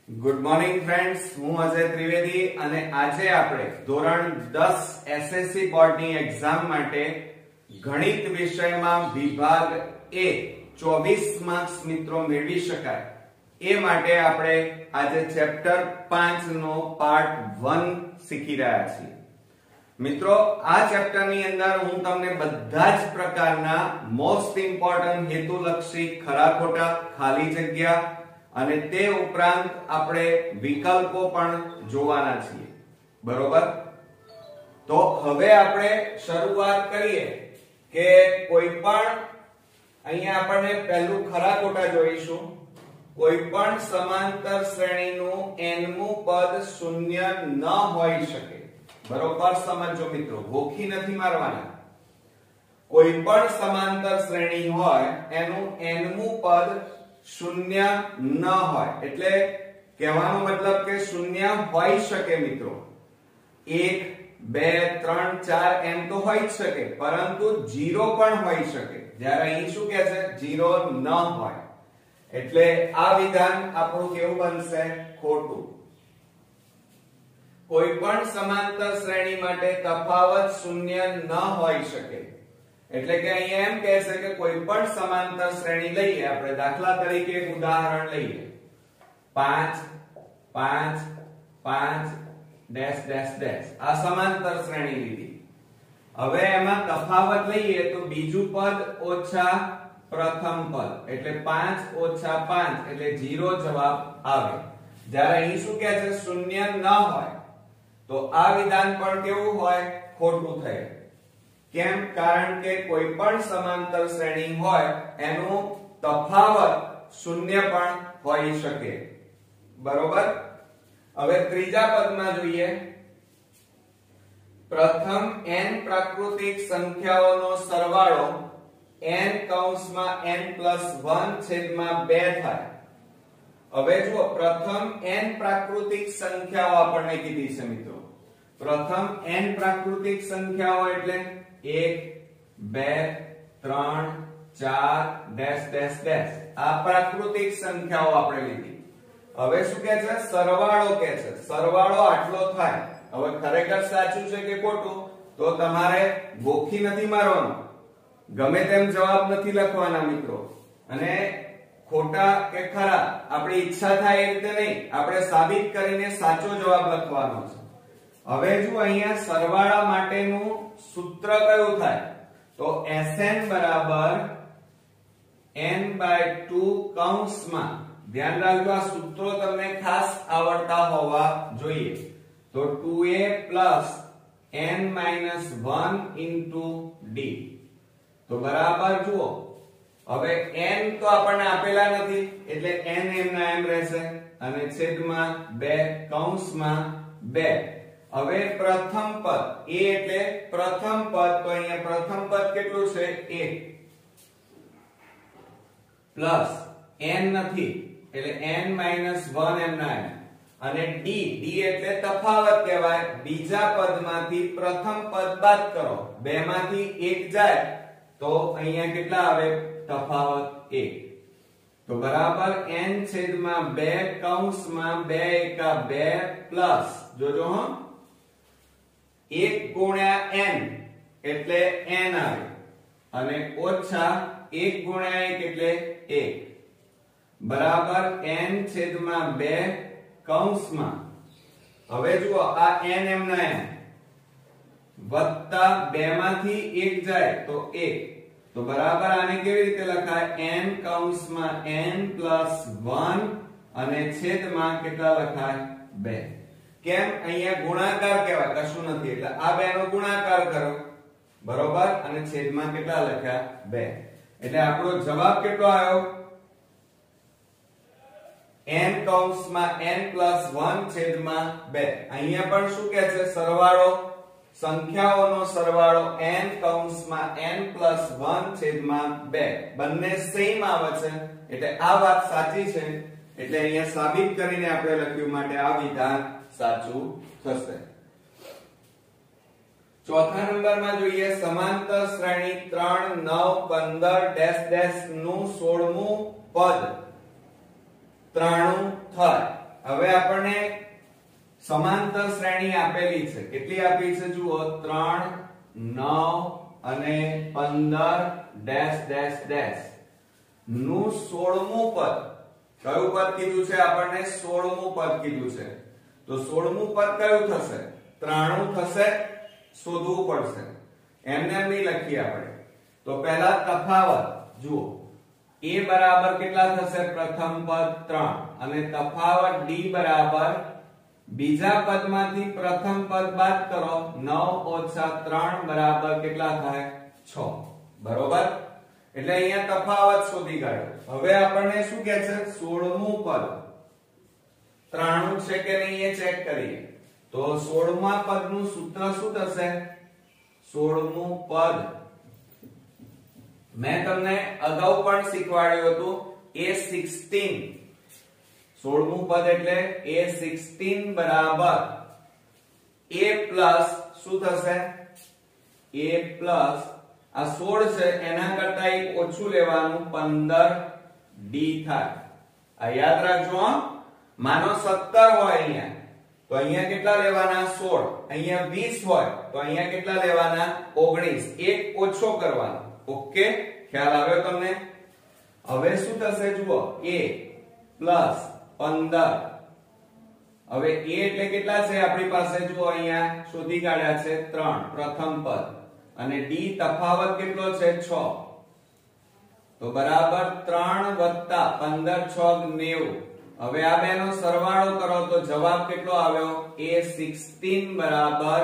Good morning friends, હું અજય ત્રિવેદી અને આજે આપણે ધોરણ 10 એસએસસી બોર્ડની એક્ઝામ માટે ગણિત વિષયમાં વિભાગ એ 24 માર્ક્સ મિત્રો મેળવી શકાય એ માટે આપણે આજે ચેપ્ટર 5 નો પાર્ટ 1 શીખી રહ્યા છીએ। મિત્રો, આ ચેપ્ટરની અંદર હું તમને બધા જ પ્રકારના મોસ્ટ ઇમ્પોર્ટન્ટ હેતુલક્ષી ખરા ખોટા ખાલી જગ્યા અને તે ઉપરાંત આપણે વિકલ્પો પણ જોવાના છીએ, બરોબર? તો હવે આપણે શરૂઆત કરીએ કે કોઈ પણ અહીંયા આપણને પહેલું ખરા ખોટા જોઈશું। કોઈ પણ સમાંતર શ્રેણીનું nમું પદ શૂન્ય ન હોઈ શકે, બરોબર? સમજો મિત્રો, ગોખી નથી મારવાના। કોઈ પણ સમાંતર શ્રેણી હોય એનું nમું પદ શૂન્ય ન હોય, એટલે કહેવાનો મતલબ કે શૂન્ય હોઈ શકે મિત્રો। 1 2 3 4 એમ તો હોઈ જ શકે, પરંતુ 0 પણ હોઈ શકે। જ્યારે અહીં શું કહે છે? 0 ન હોય, એટલે આ વિધાન આપણું કેવું બનશે? ખોટું। કોઈ પણ સમાંતર શ્રેણી માટે તફાવત શૂન્ય ન હોઈ શકે, એટલે કે અહીંયા એમ કહે છે કે કોઈ પણ સમાંતર શ્રેણી લઈએ, આપણે દાખલા તરીકે એક ઉદાહરણ લઈએ, 5 5 5 ડેશ ડેશ ડેશ, આ સમાંતર શ્રેણી લીધી। હવે એમાં તફાવત લઈએ તો બીજું પદ ઓછા પ્રથમ પદ, એટલે 5 ઓછા 5 એટલે 0 જવાબ આવે। જ્યારે અહીં શું કહે છે? શૂન્ય ન હોય, તો આ વિધાન પણ કેવું હોય? ખોટું થાય। કેમ? કારણ કે કોઈ પણ સમાંતર શ્રેણી હોય એનું તફાવત શૂન્ય પણ હોઈ શકે, બરોબર? હવે ત્રીજા પદમાં જોઈએ, પ્રથમ n પ્રાકૃતિક સંખ્યાઓનો સરવાળો n કૌંસમાં n+1 છેદમાં 2 થાય। હવે જુઓ, પ્રથમ n પ્રાકૃતિક સંખ્યાઓ આપણને કીધી છે મિત્રો। પ્રથમ n પ્રાકૃતિક સંખ્યાઓ એટલે 1 2 3 4 ડેશ ડેશ ડેશ, આ પ્રાકૃતિક સંખ્યાઓ આપણે લીધી। હવે શું કહે છે? સરવાળો કહે છે। સરવાળો આટલો થાય। હવે ખરેખર સાચું છે કે ખોટું તો તમારે ગોખી નથી મારવાનું, ગમે તેમ જવાબ નથી લખવાના મિત્રો। અને ખોટા કે ખરા આપણી ઈચ્છા થાય એ રીતે નહીં, આપણે સાબિત કરીને સાચો જવાબ લખવાનો છે। હવે જો અહીંયા સરવાળા માટેનું સૂત્ર કયું થાય? તો Sn બરાબર n/2 કૌંસમાં, ધ્યાન રાખજો આ સૂત્રો તમને ખાસ આવડતા હોવા જોઈએ, તો 2a n-1 d, તો બરાબર જુઓ। હવે n તો આપણને આપેલા નથી, એટલે n એમના એમ રહેશે અને છેદમાં 2 કૌંસમાં 2। હવે પ્રથમ પદ a એટલે પ્રથમ પદ, તો અહીંયા પ્રથમ પદ કેટલું છે? 1 પ્લસ n નથી એટલે n-1 એમના એમ, અને d એટલે તફાવત કહેવાય। બીજા પદમાંથી પ્રથમ પદ બાદ કરો, બે માંથી 1 જાય તો અહીંયા કેટલા આવે? તફાવત 1, તો બરાબર n/2 કૌંસમાં 2 એકા 2 પ્લસ, જોજો હો, 1 ગુણ્યા n એટલે n આવે અને ઓછા 1 ગુણ્યા 1 એટલે 1, બરાબર n/2 કૌંસમાં, હવે જુઓ આ n એમના એમ, વત્તા 2 માંથી 1 જાય તો 1, તો બરાબર આને કેવી રીતે લખાય? n કૌંસમાં n+1 અને છેદમાં કેટલા લખાય? 2। કેમ? અહીંયા ગુણાકાર કહેવાય, કશું નથી, એટલે આ બે નો ગુણાકાર કરો, બરોબર? અને છેદમાં કેટલા લખ્યા? 2, એટલે આપણો જવાબ કેટલો આવ્યો? n કૌંસમાં n+1 છેદમાં 2। અહીંયા પણ શું કહે છે? સરવાળો, સંખ્યાઓનો સરવાળો n કૌંસમાં n+1 છેદમાં 2, બંને સેમ આવે છે, એટલે આ વાત સાચી છે, એટલે અહીંયા સાબિત કરીને આપણે લખ્યું માટે આ વિધાન સાચું થશે। ચોથા નંબરમાં જોઈએ, સમાંતર શ્રેણી 3 9 15 ડેશ ડેશ નું 16મું પદ 93 થાય હવે આપણને સમાંતર શ્રેણી આપેલી છે. કેટલી આપી છે જુઓ, 3 9 અને 15 ડેશ ડેશ ડેશ નું 16મું પદ. કયું પદ કીધું છે આપણને? 16મું પદ કીધું છે. તો 16મું પદ કયું થશે? 93 થશે. શોધવું પડશે. એમને નહીં લખીએ આપણે. તો પહેલા તફાવત જુઓ, a બરાબર કેટલા થશે? પ્રથમ પદ 3 અને તફાવત d બરાબર બીજા પદમાંથી પ્રથમ પદ બાદ કરો 9 - 3 બરાબર કેટલા થાય? 6. બરોબર. એટલે અહીંયા તફાવત શોધી કાઢ્યો. હવે આપણને શું કહે છે? 16મું પદ 93 છે કે નહીં એ ચેક કરીએ. તો 16મા પદનું સૂત્ર શું થશે? 16મું પદ મેં તમને અગાઉ પણ શીખવાડ્યું હતું, a16. 16મું પદ એટલે a16 બરાબર a પ્લસ શું થશે? a પ્લસ આ 16 છે એના કરતા એક ઓછું લેવાનું 15 d થાય. આ યાદ રાખજો. માનો 17 હોય અહીંયા, તો અહીંયા કેટલા લેવાના? 16. અહીંયા 20 હોય તો અહીંયા કેટલા લેવાના? 19. એક ઓછો કરવાનો. ઓકે, ખ્યાલ આવ્યો તમને? હવે શું થશે જુઓ, a પ્લસ 15. હવે a એટલે કેટલા છે આપણી પાસે? જુઓ અહીંયા શોધી કાઢ્યા છે 3 પ્રથમ પદ અને d તફાવત કેટલો છે? 6. તો બરાબર 3 + 15 6 90. હવે આ બેનો સરવાળો કરો તો જવાબ કેટલો આવ્યો? a16 બરાબર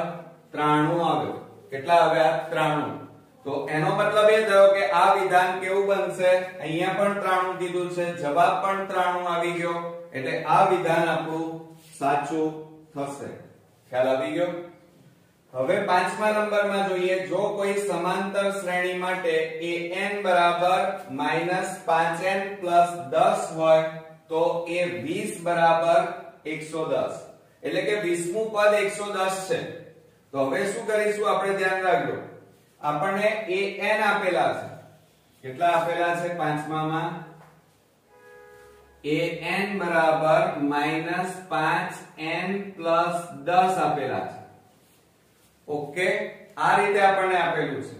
93 આવ્યો. કેટલા આવ્યા? 93. તો એનો મતલબ એ થયો કે આ વિધાન કેવું બનશે? અહીંયા પણ 93 કીધું છે, જવાબ પણ 93 આવી ગયો. એટલે આ વિધાન આપણું સાચું થશે. ખ્યાલ આવી ગયો? હવે 5મા નંબરમાં જોઈએ, જો કોઈ સમાંતર શ્રેણી માટે an બરાબર -5n + 10 હોય તો a20 બરાબર 110. એટલે કે 20મું પદ 110 છે. તો હવે શું કરીશું આપણે? ધ્યાન રાખજો, આપણને an આપેલા છે. કેટલા આપેલા છે 5મામાં? an બરાબર -5n + 10 આપેલા છે. ઓકે, આ રીતે આપણને આપેલું છે.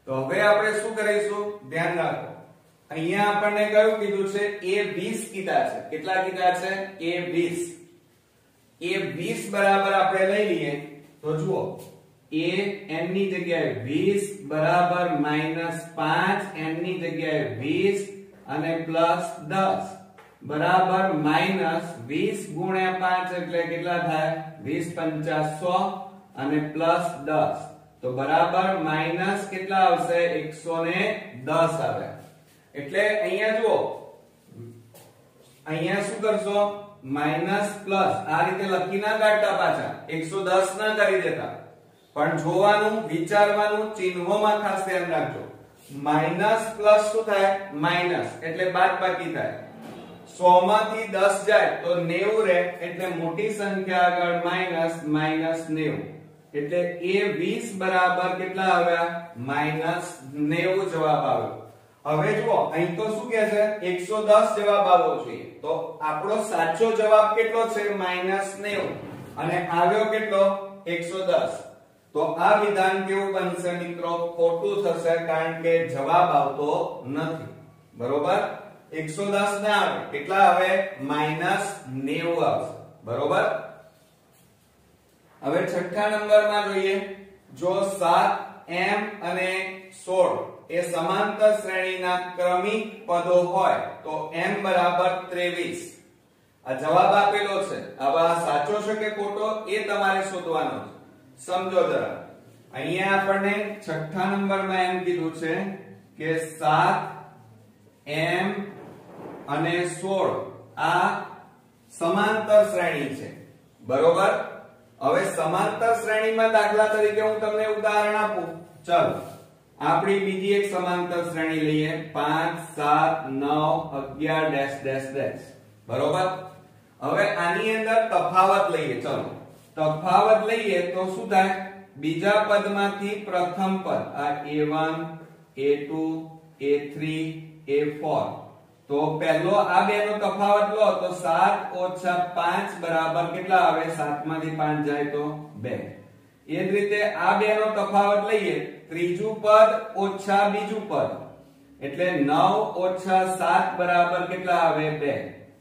તો હવે આપણે શું કરીશું? ધ્યાન રાખો, અહીંયા આપણને કયું કીધું છે? a20 કીધા છે. કેટલા કીધા છે? a20. a20 બરાબર આપણે લઈ લઈએ તો જુઓ, a n ની જગ્યાએ 20 બરાબર -5 n ની જગ્યાએ 20 અને +10 બરાબર -20 ગુણ્યા 5 એટલે કેટલા થાય? 20 × 5 100 અને +10 તો બરાબર માઈનસ કેટલા આવશે? 110 આવે. એટલે અહીંયા જુઓ, અહીંયા શું કરશો? માઈનસ પ્લસ આ રીતે લખી ના કાઢતા, પાછા 110 ના કરી દેતા, પણ જોવાનું, વિચારવાનું, ચિહ્નોમાં ખાસ ધ્યાન રાખજો. માઈનસ પ્લસ શું થાય? માઈનસ એટલે બાદબાકી થાય. 100 માંથી 10 જાય તો 90 રહે, એટલે મોટી સંખ્યા આગળ માઈનસ -90. એટલે a20 બરાબર કેટલા આવ્યા? -90 જવાબ આવ્યો. હવે જુઓ, અહીં તો શું કહે છે? 110 જવાબ આવવો જોઈએ. તો આપણો સાચો જવાબ કેટલો છે? -90. અને આવ્યો કેટલો? 110. તો આ વિધાન કેવું બનશે મિત્રો? ખોટું થશે, કારણ કે જવાબ આવતો નથી. બરોબર? 110 ના આવે, કેટલા આવે? -90 આવશે. બરોબર? હવે છઠ્ઠા નંબરમાં જોઈએ, જો 7m અને 16 એ સમાંતર શ્રેણીના ક્રમિક પદો હોય તો m બરાબર 23. આ જવાબ આપેલો છે. હવે આ સાચો છે કે ખોટો એ તમારે શોધવાનો છે. સમજો જરા, અહીંયા આપણને છઠ્ઠા નંબરમાં એમ કીધું છે કે 7m અને 16 આ સમાંતર શ્રેણી છે. બરોબર? હવે સમાંતર શ્રેણીમાં દાખલા તરીકે હું તમને ઉદાહરણ આપું. ચાલો આપણી બીજી એક સમાંતર શ્રેણી લઈએ, 5 7 9 11 ડેશ ડેશ ડેશ. બરોબર? હવે આની અંદર તફાવત લઈએ. ચલો તફાવત લઈએ તો શું થાય? બીજા પદમાંથી પ્રથમ પદ, આ a1 a2 a3 a4, તો પહેલો આ બે નો તફાવત લો તો 7 ઓછા 5 બરાબર કેટલા આવે? 7 માંથી 5 જાય તો 2. એ જ રીતે આ બે નો તફાવત લઈએ, ત્રીજું પદ ઓછા બીજું પદ એટલે 9 ઓછા 7 બરાબર કેટલા આવે? 2.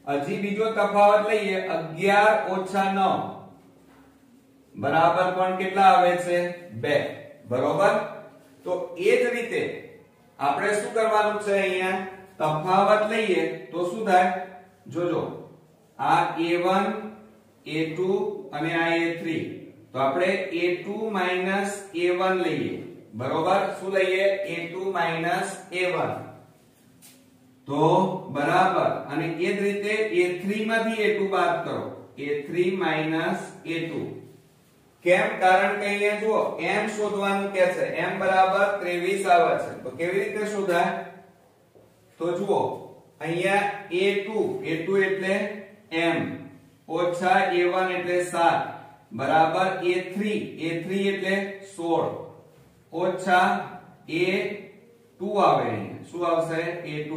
હજી બીજો તફાવત લઈએ, 11 ઓછા 9 બરાબર પણ કેટલા આવે છે? 2. બરોબર. તો એ જ રીતે આપણે શું કરવાનું છે? અહીંયા તફાવત લઈએ તો શું થાય? જોજો, આ a1 a2 અને આ a3, તો આપણે a2 a1 લઈએ. બરોબર. શું લઈએ? a2 a1. તો બરાબર. અને એ જ રીતે a3 માંથી a2 બાદ કરો, a3 a2. કેમ? કારણ કે અહીંયા જુઓ m શોધવાનું કે છે, m બરાબર 23 આવે છે. તો કેવી રીતે શોધાય? તો જુઓ અહીંયા a2 એટલે m ઓછા a1 એટલે 7 બરાબર a3 એટલે 16 ઓછા a2 આવે. અહીંયા શું આવશે? a2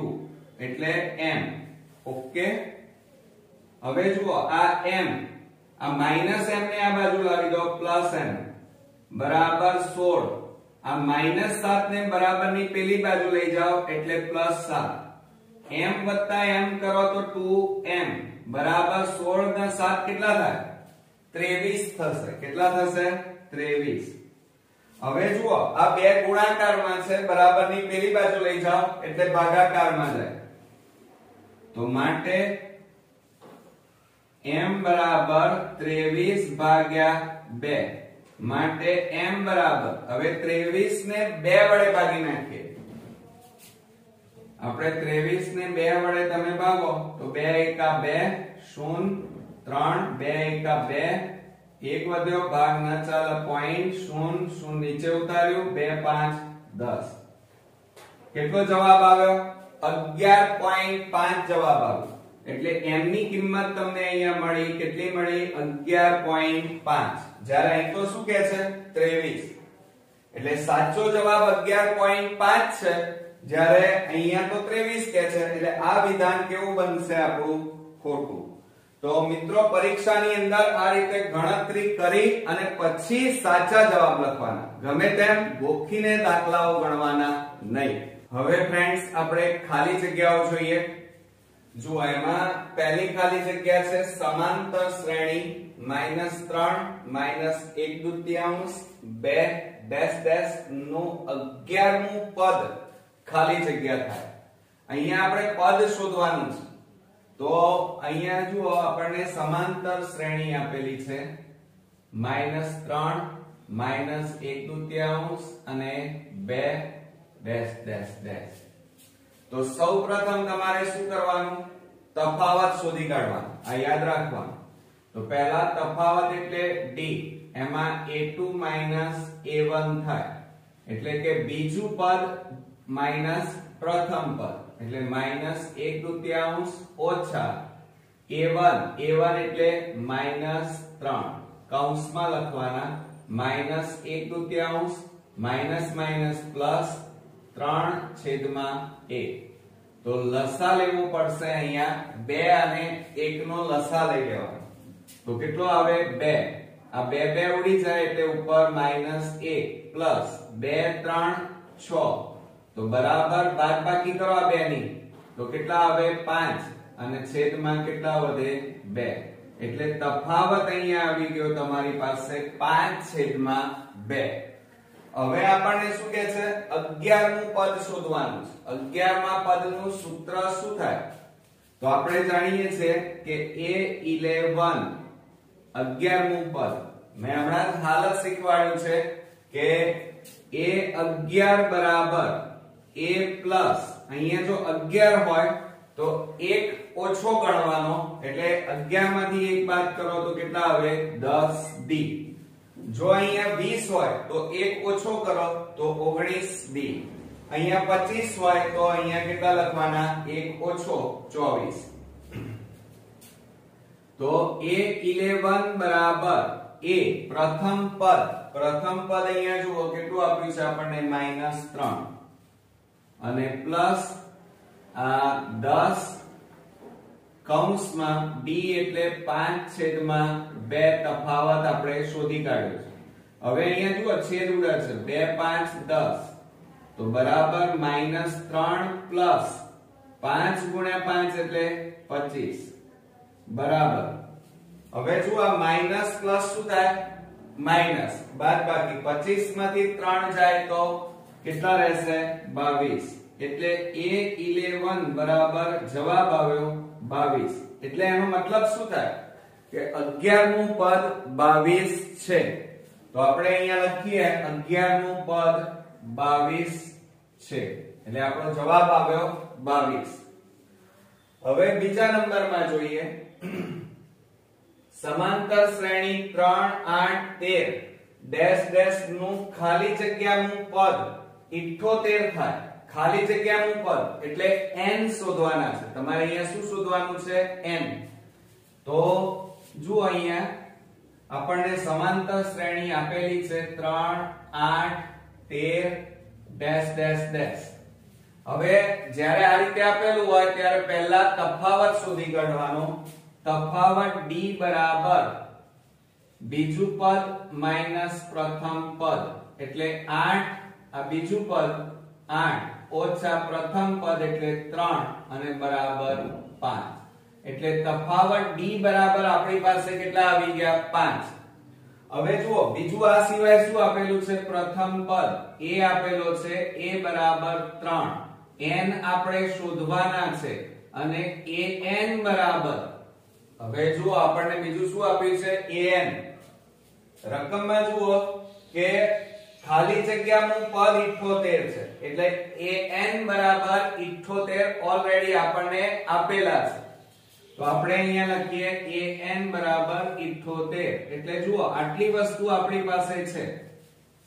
એટલે m. ઓકે. હવે જુઓ આ m, આ માઈનસ m ને આ બાજુ લાવી દો, પ્લસ m બરાબર 16. આ માઈનસ 7 ને બરાબર ની પેલી બાજુ લઈ જાઓ એટલે પ્લસ 7. m વત્તા m કરો તો 2m બરાબર 16 ના 7 કેટલા થાય? 23 થશે. કેટલા થશે? 23. હવે જુઓ આ બે ગુણાકારમાં છે, બરાબર ની પેલી બાજુ લઈ જાઓ એટલે ભાગાકારમાં જાય. તો માટે m બરાબર 23 ભાગ્યા 2 માટે m બરાબર, હવે 23 ને 2 વડે ભાગી નાખીએ. આપણે 23 ને 2 વડે તમે ભાગો તો 2 એકા 2 0 3 2 એકા 2 એક વધ્યો, ભાગ ના ચાલે પોઈન્ટ 0 0 નીચે ઉતાર્યું 2 5 10. કેટલો જવાબ આવ્યો? 11.5 જવાબ આવ્યો. એટલે m ની કિંમત તમને અહીંયા મળી. કેટલી મળી? 11.5. જ્યારે અહીં તો શું કહે છે? 23. એટલે સાચો જવાબ 11.5 છે, જ્યારે અહીંયા તો 23 કહે છે. એટલે આ વિધાન કેવું બનશે? આપણું ખોટું. તો મિત્રો પરીક્ષાની અંદર આ રીતે ગણતરી કરી અને પછી સાચા જવાબ લખવાના. ગમે તેમ ગોખીને દાખલાઓ ગણવાના નહીં. હવે ફ્રેન્ડ્સ આપણે ખાલી જગ્યાઓ જોઈએ. જો એમાં પહેલી ખાલી જગ્યા છે સમાંતર શ્રેણી -3 -1/2 2 નું 11મું પદ ખાલી જગ્યા થાય. અહીંયા આપણે પદ શોધવાનું છે. તો અહીંયા જુઓ આપણને સમાંતર શ્રેણી આપેલી છે -3 -1/2 અને 2 તો સૌપ્રથમ તમારે શું કરવાનું? તફાવત શોધી કાઢવાનો. આ યાદ રાખવાનું. તો પહેલા તફાવત એટલે d, એમાં a2 a1 થાય. એટલે કે બીજું પદ માઈનસ પ્રથમ પદ એટલે -1/2 ઓછા a1 એટલે -3 કૌંસમાં લખવાના -1/2 માઈનસ પ્લસ 3/1. તો લસા લેવું પડશે. અહીંયા 2 અને 1 નો લસા લઈ લેવાનો. તો કેટલો આવે? 2. આ 2 ઉડી જાય એટલે ઉપર -1 પ્લસ 2 3 6. તો બરાબર બાદબાકી કરો આ 2 ની. તો કેટલા આવે? 5 અને છેદમાં કેટલા વધે? 2. એટલે તફાવત અહીંયા આવી ગયો તમારી પાસે 5/2. હવે આપણને શું કહે છે? 11મું પદ શોધવાનું છે. 11મા પદનું સૂત્ર શું થાય? તો આપણે જાણીએ છીએ કે a11 11મું પદ. મેં હમણાં જ હાલ જ શીખવાડ્યું છે કે a11 બરાબર a પ્લસ, અહીંયા જો 11 હોય તો 1 ઓછો ગણવાનો એટલે 11 માંથી 1 બાદ કરો તો કેટલા આવે? 10d. જો અહીંયા 20 હોય તો 1 ઓછો કરો તો 19d. અહીંયા 25 હોય તો અહીંયા કેટલા લખવાના? 1 ઓછો 24. તો a11 બરાબર a પ્રથમ પદ અહીંયા જુઓ કેટલું આપ્યું છે આપણને? -3 અને પ્લસ 10 કૌંસમાં b એટલે 5/2 તફાવત આપણે શોધી કાઢ્યો છે. હવે અહીંયા જુઓ છેદ ઉડે છે 2 5 10 તો બરાબર -3 પ્લસ 5 ગુણ્યા 5 એટલે 25 બરાબર. હવે જુઓ આ માઈનસ પ્લસ શું થાય માઈનસ બાદબાકી 25 માંથી 3 જાય તો કેટલા રહેશે 22 એટલે a11 બરાબર જવાબ આવ્યો 22. એટલે એનો મતલબ શું થાય કે 11મું પદ 22 છે. તો આપણે અહીંયા લખીએ 11મું પદ 22 છે એટલે આપણો જવાબ આવ્યો 22. હવે બીજા નંબરમાં જોઈએ સમાંતર શ્રેણી 3 8 13 ડેશ ડેશ નું ખાલી જગ્યાનું પદ 78 થાય. ખાલી જગ્યાનું પદ એટલે n શોધવાના છે. તમારે અહીંયા શું શોધવાનું છે n. તો જુઓ અહીંયા આપણને સમાંતર શ્રેણી આપેલી છે 3 8 13 ડેશ ડેશ ડેશ. હવે જ્યારે આ રીતે આપેલું હોય ત્યારે પહેલા તફાવત શોધી કાઢવાનો. તફાવત d બરાબર બીજું પદ માઈનસ પ્રથમ પદ એટલે 8 આ બીજું પદ 8 ઓછા પ્રથમ પદ એટલે 3 અને બરાબર 5. એટલે તફાવત d બરાબર આપણી પાસે કેટલા આવી ગયા 5. હવે જુઓ બીજું આ સિવાય શું આપેલું છે પ્રથમ પદ a આપેલો છે a બરાબર 3 n આપણે શોધવાના છે અને an બરાબર હવે જુઓ આપણને બીજું શું આપ્યું છે an. રકમમાં જુઓ કે ખાલી જગ્યાનું પદ 78 છે એટલે an બરાબર 78 ઓલરેડી આપણને આપેલા છે. તો આપણે અહીંયા લખીએ an બરાબર 78 એટલે જુઓ આટલી વસ્તુ આપણી પાસે છે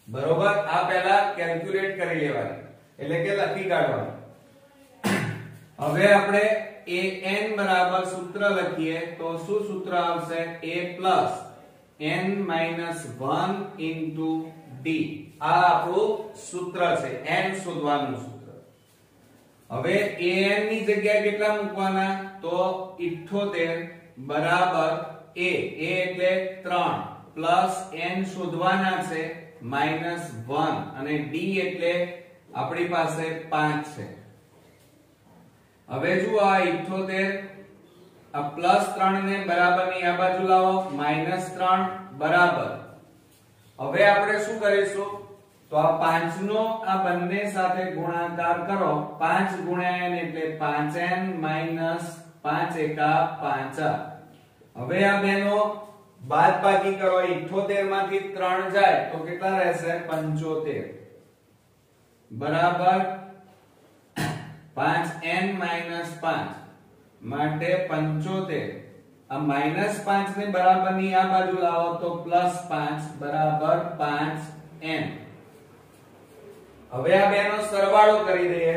બરોબર. આ પહેલા કેલ્ક્યુલેટ કરી લેવાની એટલે કે લખી કાઢવાનું. હવે આપણે an બરાબર સૂત્ર લખીએ તો શું સૂત્ર આવશે a+n-1 d. આ આપણું સૂત્ર છે n શોધવાનું સૂત્ર. હવે an ની જગ્યાએ કેટલા મૂકવાના તો 78 બરાબર a એટલે 3 પ્લસ n શોધવાના છે -1 અને d એટલે આપણી પાસે 5 છે. હવે જુઓ આ 78 આ +3 ને બરાબરની આ બાજુ લાવો -3 બરાબર. હવે આપણે શું કરીશું તો આ 5 નો આ બંને સાથે ગુણાકાર કરો. 5 ગુણ્યા n એટલે 5n - 5 એકા 5. હવે આ બેનો બાદબાકી કરો. 78 માંથી 3 જાય તો કેટલા રહેશે 75 બરાબર 5n - 5 માટે 75. આ -5 ને બરાબરની આ બાજુ લાવો તો +5 બરાબર 5n. હવે આ બેનો સરવાળો કરી દઈએ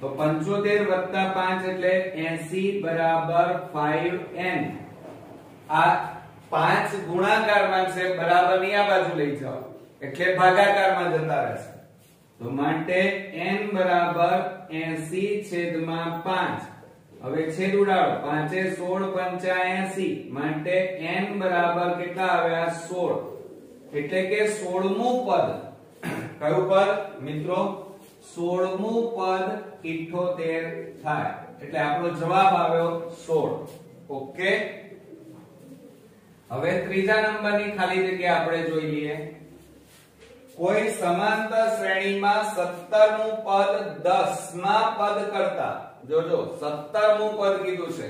તો 75 + 5 એટલે 80 બરાબર 5n. આ 5 ગુણાકારમાં છે બરાબરની આ બાજુ લઈ જાઓ એટલે ભાગાકારમાં જતા રહેશે. તો માટે n બરાબર 80/5. હવે છેદ ઉડાડો 5 16 85 માટે n બરાબર કેટલા આવ્યા 16 એટલે કે 16મું પદ. કયું પદ મિત્રો 16મું પદ 78 થાય એટલે આપણો જવાબ આવ્યો 16. ઓકે. હવે ત્રીજા નંબરની ખાલી જગ્યા આપણે જોઈ લઈએ. કોઈ સમાંતર શ્રેણીમાં 17મું પદ 10મા પદ કરતા જોજો 17મું પદ કીધું છે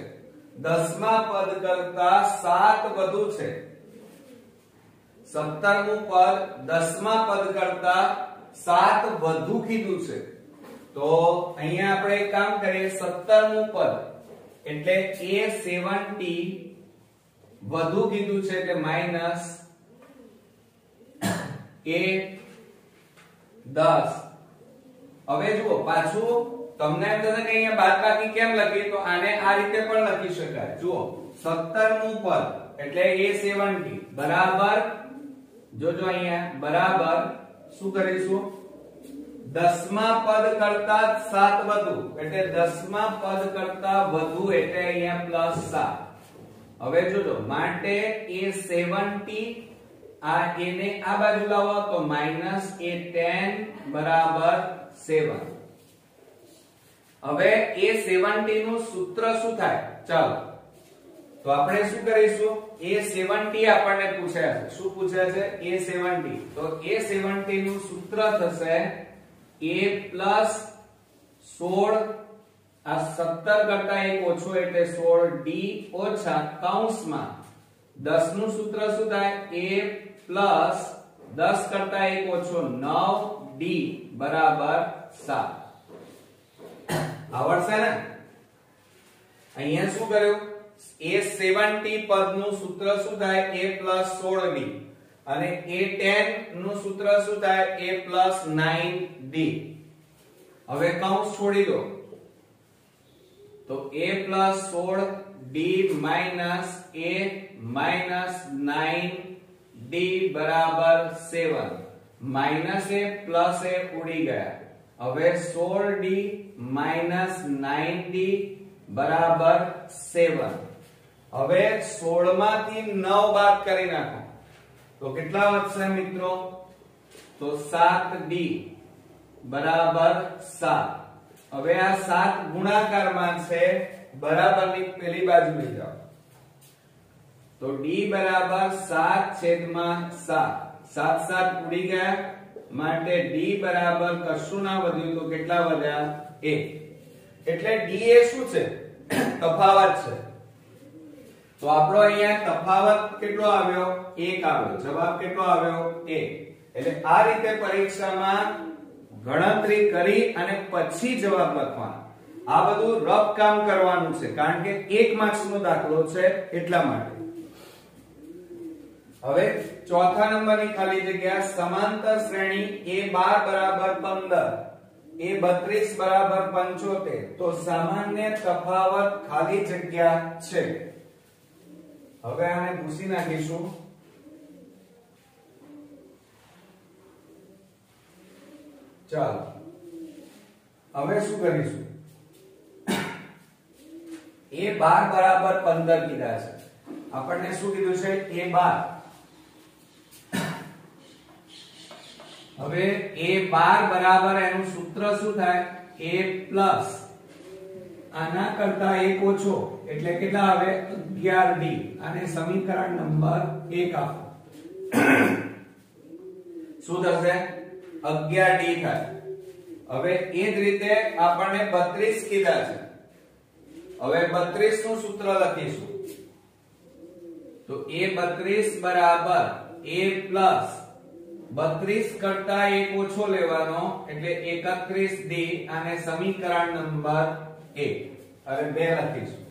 10મા પદ કરતા 7 વધુ છે. 17મું પદ 10મા પદ કરતા 7 વધુ કીધું છે. તો અહીંયા આપણે એક કામ કરીએ 17મું પદ એટલે a70 વધુ કીધું છે એટલે -a10. હવે જુઓ પાછું તમને એમ થશે કે અહીંયા બાદબાકી કેમ લખી તો આને આ રીતે પણ લખી શકાય. જુઓ 17મું પદ એટલે a70 બરાબર જોજો અહીંયા બરાબર શું કરીશું 10મા પદ કરતા 7 વધુ એટલે 10મા પદ કરતા વધુ એટલે અહીંયા +7. હવે જોજો માટે a70 આ a ને આ બાજુ લાવો તો -a10 બરાબર 7. હવે a70 નું સૂત્ર શું થાય? ચાલો તો આપણે શું કરીશું, a70 આપણને પૂછ્યા છે. શું પૂછ્યા છે? a70. તો a70 નું સૂત્ર થશે a + 16 આ 17 કરતા 1 ઓછો એટલે 16d ઓછા કૌંસમાં 10 નું સૂત્ર શું થાય? a + 10 કરતા 1 ઓછો 9d બરાબર 7. આવડશે ને? અહીંયા શું કર્યું? a70 પદ નું સૂત્ર શું થાય? a + 16d અને a10 નું સૂત્ર શું થાય? a + 9d. હવે કૌંસ છોડી દો તો a + 16d - a - 9d બરાબર 7. -a + a ઉડી ગયા. હવે 16d - 9d બરાબર 7. હવે 16 માંથી 9 બાદ કરી નાખો તો કેટલા વધશે મિત્રો? તો 7d બરાબર 7. હવે આ 7 ગુણાકારમાં છે, બરાબરની પેલી બાજુ લઈ જાઓ તો d બરાબર 7/7. 7 7 ઉડી ગયા માટે d બરાબર કશું ના વધ્યું તો કેટલા વધ્યા? 1. એટલે d એ શું છે? તફાવત છે. તો આપણો અહીંયા તફાવત કેટલો આવ્યો? 1 આવ્યો. જવાબ કેટલો આવ્યો? 1. એટલે આ રીતે પરીક્ષામાં ગણતરી કરી અને પછી જવાબ લખવાનો. આ બધું રફ કામ કરવાનું છે કારણ કે 1 માર્ક્સનો દાખલો છે એટલા માટે. હવે ચોથા નંબરની ખાલી જગ્યા સમાંતર શ્રેણી a12 = 15 a32 = 75 તો સામાન્ય તફાવત ખાલી જગ્યા છે. હવે આને ભૂસી નાખીશું. ચાલો હવે શું કરીશું? a12 = 15 કીધા છે. આપણને શું કીધું છે? a12. હવે a12 બરાબર એનું સૂત્ર શું થાય? a પ્લસ આના કરતા 1 ઓછો એટલે કેટલા આવે? 11d અને સમીકરણ નંબર 1 આપો. શું થશે? 11d થાય. હવે એ જ રીતે આપણને 32 કીધા છે. હવે 32 નું સૂત્ર લખીશું તો a32 બરાબર a પ્લસ 32 કરતા 1 ઓછો લેવાનો એટલે 31d અને સમીકરણ નંબર 1 હવે 2 લખીશું.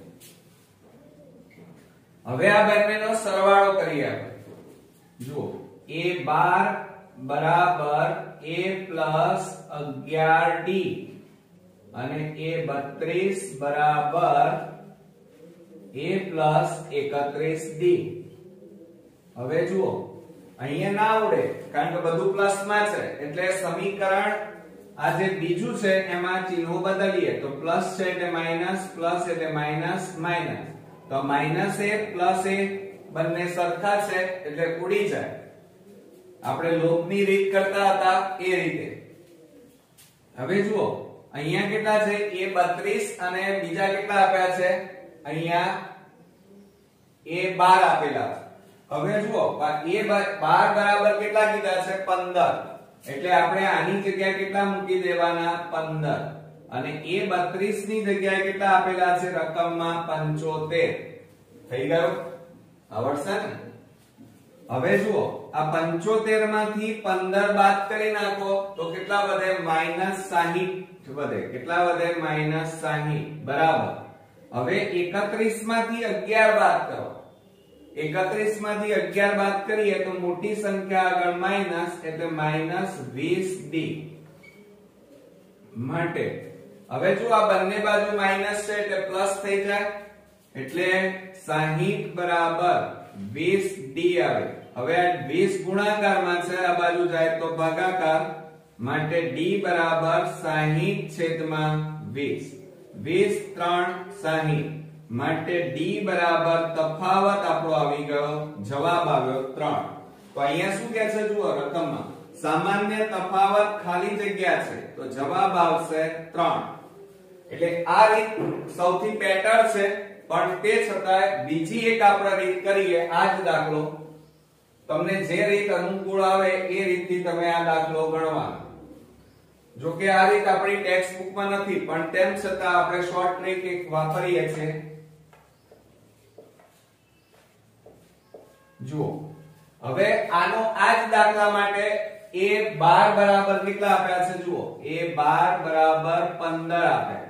હવે આ બંનેનો સરવાળો કરીએ આપણે. જુઓ a12 બરાબર a પ્લસ 11d અને a32 બરાબર a પ્લસ 31d. હવે જુઓ અહીંયા ના આવડે કારણ કે બધું પ્લસ માં છે એટલે સમીકરણ આ જે બીજું છે એમાં ચિહ્નો બદલીએ તો પ્લસ છે એટલે માઈનસ, પ્લસ એટલે માઈનસ માઈનસ. તો માઈનસ a પ્લસ a બંને સરખા છે એટલે ઉડી જાય. આપણે લોભની રીત કરતા હતા એ રીતે. હવે જુઓ અહીંયા કેટલા છે? a32 અને બીજા કેટલા આપ્યા છે? અહીંયા a12 આપેલા છે. હવે જુઓ a12 બરાબર કેટલા કીધા છે? 15. એટલે આપણે આની જગ્યાએ કેટલા મૂકી દેવાના? 15. અને a32 ની જગ્યાએ કેટલા આપેલા છે રકમમાં? 75. થઈ ગયું? આવડશે ને? હવે જુઓ આ 75 માંથી 15 બાદ કરી નાખો તો કેટલા વધે? -60 વધે. કેટલા વધે? -60 બરાબર. હવે 31 માંથી 11 બાદ કરો. 31 માંથી 11 બાદ કરીએ તો મોટી સંખ્યા આગળ માઈનસ એટલે -20d માટે. હવે જો આ બંને બાજુ માઈનસ છે એટલે પ્લસ થઈ જાય એટલે 60 બરાબર 20d આવે. હવે આ 20 ગુણાકારમાં છે, આ બાજુ જાય તો ભાગાકાર માટે d બરાબર 60/20. 20 3 60 માટે d બરાબર તફાવત આપણો આવી ગયો, જવાબ આવ્યો 3. તો અહીંયા શું કહે છે જુઓ રકમમાં સામાન્ય તફાવત ખાલી જગ્યા છે તો જવાબ આવશે 3. એટલે આ રીત સૌથી બેટર છે, પણ તે છતાંય બીજી એક આપણે રીત કરીએ. આ જ દાખલો તમને જે રીત અનુકૂળ આવે એ રીતથી તમે આ દાખલો ગણવાનો. જો કે આ રીત આપણી ટેક્સ્ટ બુકમાં નથી, પણ તેમ છતાં આપણે શોર્ટ ટ્રીક એક વાપરીએ છીએ. જુઓ હવે આનો આ જ દાખલા માટે a12 બરાબર કેટલા આપ્યા છે જુઓ, a12 બરાબર 15 આપ્યા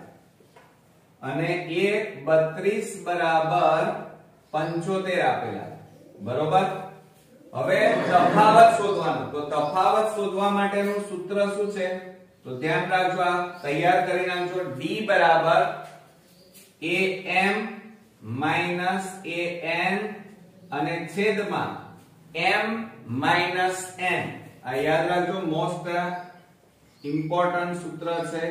અને a32 બરાબર 75 આપેલા, બરોબર. હવે તફાવત શોધવાનો, તો તફાવત શોધવા માટેનું સૂત્ર શું છે તો ધ્યાન રાખજો, આ તૈયાર કરી નાખજો. d બરાબર am માઈનસ an અને છેદમાં m માઈનસ n. આ યાદ રાખજો, મોસ્ટ ઇમ્પોર્ટન્ટ સૂત્ર છે.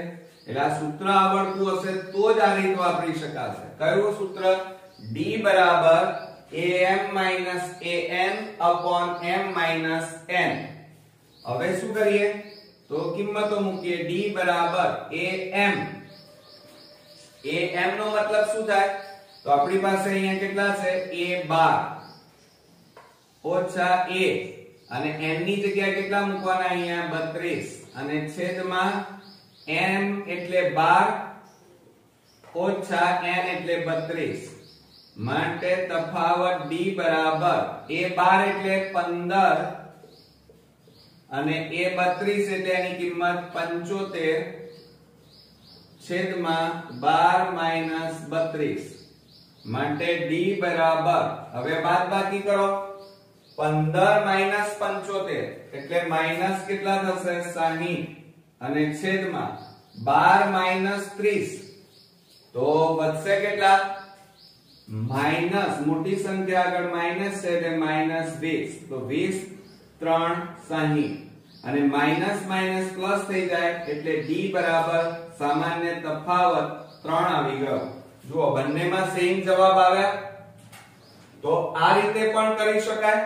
એટલે આ સૂત્ર આવડતું હશે તો જ આ રીત વાપરી શકાશે. કયું સૂત્ર? d બરાબર am minus an upon m minus n. હવે શું કરીએ તો કિંમતો મૂકીએ. d બરાબર am. am નો મતલબ શું થાય તો આપણી પાસે અહીંયા કેટલા છે a12 ઓછા a અને n ની જગ્યાએ કેટલા મૂકવાના અહીંયા 32 અને છેદમાં m એટલે 12 ઓછા n એટલે 32 માટે તફાવત d બરાબર a12 એટલે 15 અને a32 એટલે એની કિંમત 75 છેદમાં 12 માઈનસ 32 માટે d બરાબર, હવે બાદબાકી કરો, 15 માઈનસ 75 એટલે માઈનસ કેટલા થશે 60 અને છેદમાં 12 માઈનસ 30 તો વધશે કેટલા માઈનસ, મોટી સંખ્યા આગળ માઈનસ છે એટલે માઈનસ 20. તો 20 3 60 અને માઈનસ માઈનસ પ્લસ થઈ જાય એટલે d બરાબર સામાન્ય તફાવત 3 આવી ગયો. જુઓ બંનેમાં સેમ જવાબ આવ્યા. તો આ રીતે પણ કરી શકાય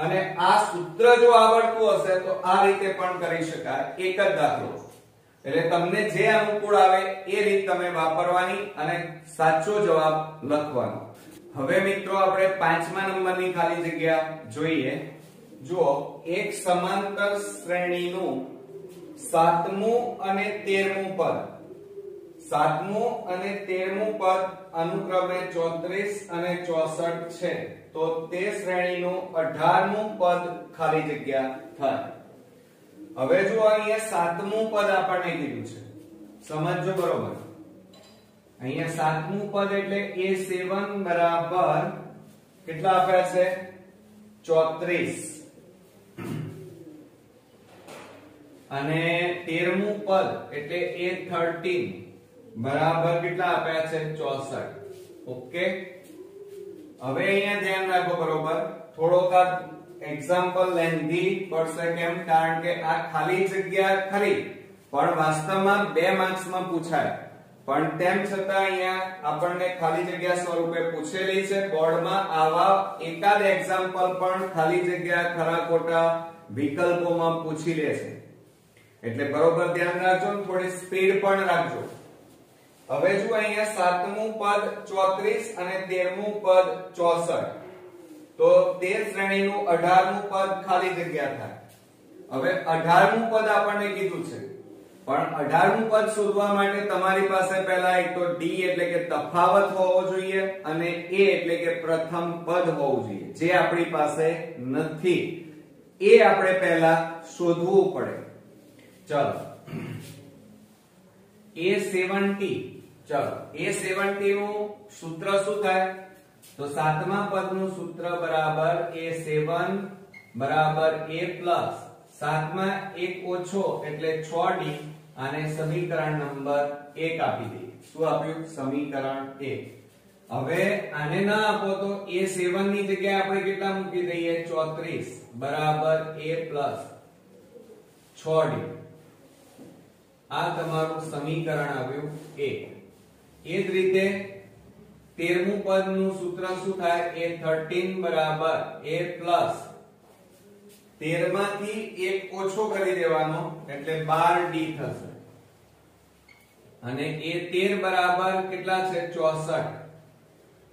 અને આ સૂત્ર જો આવડતું હશે તો આ રીતે પણ કરી શકાય. એક જ દાખલો, એટલે તમને જે અનુકૂળ આવે એ રીત તમે વાપરવાની અને સાચો જવાબ લખવાનો. હવે મિત્રો આપણે 5મા નંબરની ખાલી જગ્યા જોઈએ. જુઓ એક સમાંતર શ્રેણીનું 7મું અને 13મું પદ, 7મું અને 13મું પદ અનુક્રમે 34 અને 64 છે, તો તે શ્રેણીનું 18મું પદ ખાલી જગ્યા થાય. હવે જો અહીંયા 7મું પદ આપણને કીધું છે, સમજજો બરોબર. અહીંયા 7મું પદ એટલે a7 બરાબર કેટલા આપ્યા છે 34 અને 13મું પદ એટલે a13 બરાબર કેટલા આપ્યા છે 64. ઓકે, હવે અહીંયા ધ્યાન રાખો બરોબર. થોડોક આ એક્ઝામ્પલ લેન્ધી પડશે, કેમ? કારણ કે આ ખાલી જગ્યા ખરી પણ વાસ્તવમાં 2 માર્ક્સમાં પૂછાય, પણ તેમ છતાં અહીંયા આપણને ખાલી જગ્યા સ્વરૂપે પૂછેલી છે. બોર્ડમાં આવા એકાદ એક્ઝામ્પલ પણ ખાલી જગ્યા ખરા ખોટા વિકલ્પોમાં પૂછી લે છે, એટલે બરોબર ધ્યાન રાખજો, થોડી સ્પીડ પણ રાખજો. હવે જો અહીંયા 7મું પદ 34 અને 13મું પદ 64, તો તે શ્રેણીનું 18મું પદ ખાલી જગ્યા થાય. હવે 18મું પદ આપણને કીધું છે, પણ 18મું પદ શોધવા માટે તમારી પાસે પહેલા એક તો d એટલે કે તફાવત હોવો જોઈએ અને a એટલે કે પ્રથમ પદ હોવું જોઈએ, જે આપણી પાસે નથી. એ આપણે પહેલા શોધવું પડે. ચલો a70, ચલો a70 નું સૂત્ર શું થાય તો 7મા પદનું સૂત્ર બરાબર a7 બરાબર a પ્લસ 7માં 1 ઓછો એટલે 6d અને સમીકરણ નંબર 1 આપી દઈએ. શું આપ્યું? સમીકરણ 1. હવે આને ના આપો તો a7 ની જગ્યાએ આપણે કેટલા મૂકી દઈએ 34 બરાબર a પ્લસ 6d. આ તમારું સમીકરણ આવ્યું 1. એ જ રીતે 13મું પદનું સૂત્ર શું થાય? a13 બરાબર a પ્લસ 13 માંથી 1 ઓછો કરી દેવાનો એટલે 12d થશે અને a13 બરાબર કેટલા છે? 64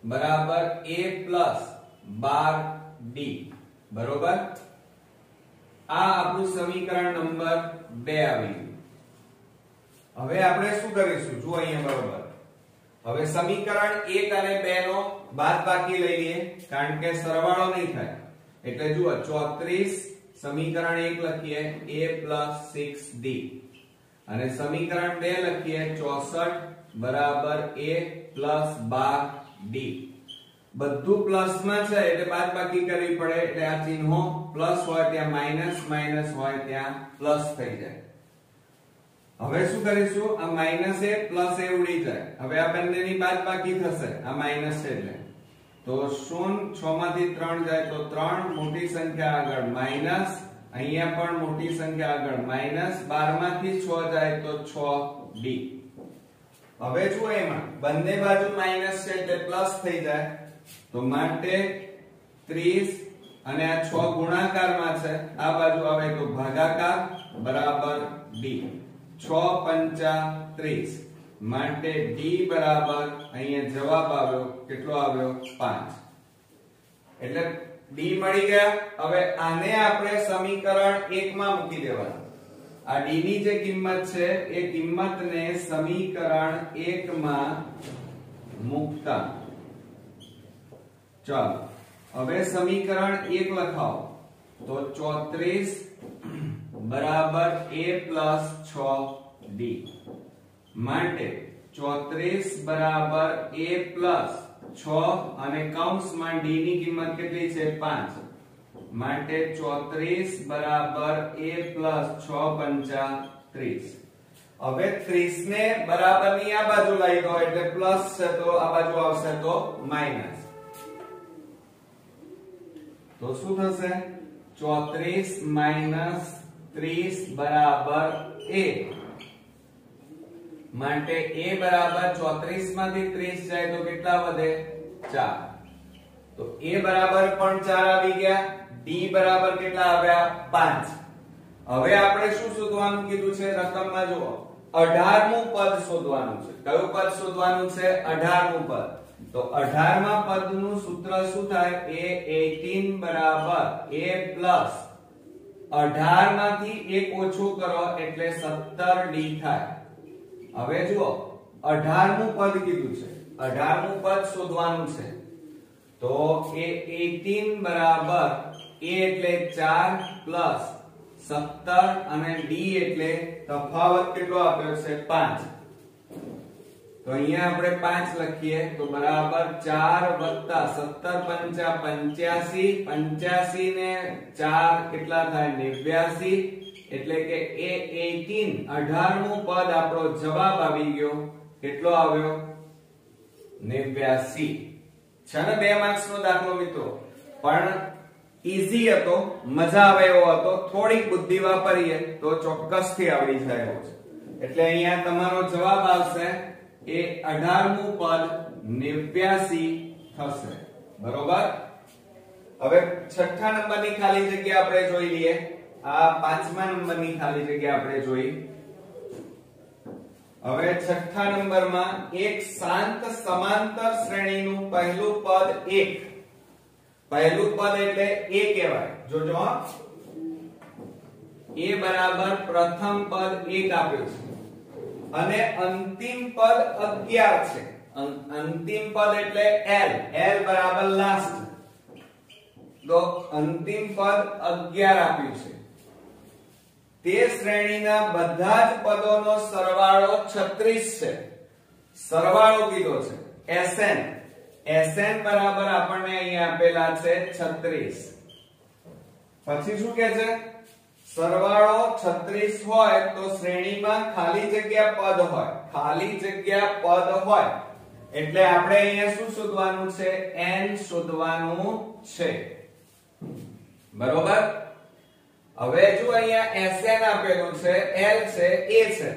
બરાબર a પ્લસ 12d. બરોબર. આ આપણું સમીકરણ નંબર 2 આવી ગયું. હવે આપણે શું કરીશું? જુઓ અહીંયા બરોબર. હવે સમીકરણ 1 અને 2 નો બાદબાકી લઈ લઈએ કારણ કે સરવાળો નહીં થાય. એટલે જુઓ 34 સમીકરણ 1 લખીએ a 6d અને સમીકરણ 2 લખીએ 64 બરાબર a 12d. બધું પ્લસ માં છે એટલે બાદબાકી કરવી પડે એટલે આ ચિહ્નો પ્લસ હોય ત્યાં માઈનસ, માઈનસ હોય ત્યાં પ્લસ થઈ જાય. હવે શું કરીશું? આ માઈનસ એ પ્લસ એ ઉડી જાય. હવે આ બંનેની બાદબાકી થશે. આ માઈનસ છે એટલે તો 6 માંથી 3 જાય તો 3, મોટી સંખ્યા આગળ માઈનસ, અહીંયા પણ મોટી સંખ્યા આગળ માઈનસ, 12 માંથી 6 જાય તો 6d. હવે જુઓ એમાં બંને બાજુ માઈનસ છે એટલે પ્લસ થઈ જાય તો માટે 30 અને આ 6 ગુણાકારમાં છે, આ બાજુ આવે તો ભાગાકાર બરાબર d. 6 પંચા 30 માટે d બરાબર અહીંયા જવાબ આવ્યો કેટલો આવ્યો? 5. એટલે d મળી ગયા. હવે આને આપણે સમીકરણ 1 માં મૂકી દેવાનું. આ d ની જે કિંમત છે એ કિંમતને સમીકરણ 1 માં મૂકતા ચાલો હવે સમીકરણ 1 લખાવો તો 34 બરાબર a પ્લસ 6d માટે 34 બરાબર a પ્લસ 6 અને કૌંસમાં d ની કિંમત કેટલી છે? 5 માટે 34 બરાબર a પ્લસ 6 પંચા 30. હવે 30 ને બરાબર ની આ બાજુ લઈ દો એટલે પ્લસ છે તો આ બાજુ આવશે તો માઈનસ. તો શું થશે? 34 માઈનસ 30 બરાબર a માટે a બરાબર 34 માંથી 30 જાય તો કેટલા વધે? 4. તો a બરાબર પણ 4 આવી ગયા. d બરાબર કેટલા આવ્યા? 5. હવે આપણે શું શોધવાનું કીધું છે? રકમમાં જુઓ 18મું પદ શોધવાનું છે. કયું પદ શોધવાનું છે? 18મું પદ. તો 18મા પદનું સૂત્ર શું થાય? a18 બરાબર a પ્લસ 18 માંથી 1 ઓછું કરો એટલે 17d થાય. હવે જુઓ 18મું પદ કીધું છે, 18મું પદ શોધવાનું છે તો a18 બરાબર a એટલે 4 પ્લસ 17 અને d એટલે તફાવત કેટલો આપ્યો છે? 5. તો અહીંયા આપણે 5 લખીએ તો બરાબર 4 વત્તા 17 પંચા 85, 85 ને 4 કેટલા થાય? 89. એટલે કે a18 18મું પદ આપણો જવાબ આવી ગયો. કેટલો આવ્યો? 89. છે ને 2 માર્ક્સ નો દાખલો મિત્રો, પણ ઈઝી હતો, મજા આવે એવો હતો. થોડીક બુદ્ધિ વાપરીએ તો ચોક્કસથી આવડી જાય એવો છે. એટલે અહીંયા તમારો જવાબ આવશે એ 18મું પદ 89 થશે. બરોબર. હવે 6થા નંબરની ખાલી જગ્યા આપણે જોઈ લઈએ. આ 5મા નંબરની ખાલી જગ્યા આપણે જોઈ. હવે 6થા નંબરમાં એક શાંત સમાંતર શ્રેણીનું પહેલું પદ 1. પહેલું પદ એટલે a કહેવાય. જોજો a બરાબર પ્રથમ પદ 1 આપ્યું છે અને અંતિમ પદ 11 છે. અંતિમ પદ એટલે l બરાબર લાસ્ટ. તો અંતિમ પદ 11 આપ્યું છે. તે શ્રેણીના બધા જ પદોનો સરવાળો 36 છે. સરવાળો કીધો છે Sn બરાબર આપણને અહીંયા આપેલા છે 36. પછી શું કહે છે? સરવાળો 36 હોય તો શ્રેણીમાં ખાલી જગ્યા પદ હોય. ખાલી જગ્યા પદ હોય એટલે આપણે અહીંયા શું શોધવાનું છે? n શોધવાનું છે. બરોબર. હવે જો અહીંયા Sn આપેલું છે, l છે, a છે.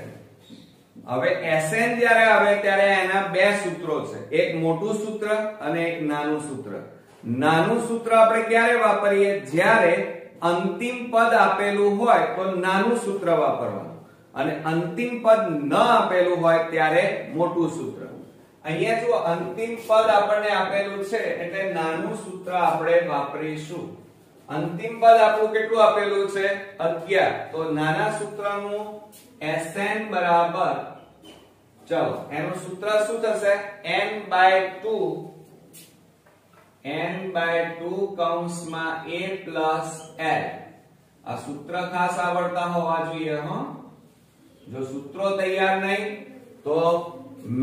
હવે Sn જ્યારે આવે ત્યારે એના બે સૂત્રો છે, એક મોટું સૂત્ર અને એક નાનું સૂત્ર. નાનું સૂત્ર આપણે ક્યારે વાપરીએ? જ્યારે અંતિમ પદ આપેલું હોય તો નાનું સૂત્ર વાપરવાનું અને અંતિમ પદ ન આપેલું હોય ત્યારે મોટું સૂત્ર. અહીંયા જો અંતિમ પદ આપણને આપેલું છે એટલે નાનું સૂત્ર આપણે વાપરીશું. અંતિમ પદ આપણું કેટલું આપેલું છે? 11. તો નાના સૂત્રનું Sn બરાબર, ચલો એનું સૂત્ર શું થશે? n/2 કૌંસમાં a પ્લસ l. આ સૂત્ર ખાસ આવડતા હોવા જોઈએ. જો સૂત્રો તૈયાર નહીં તો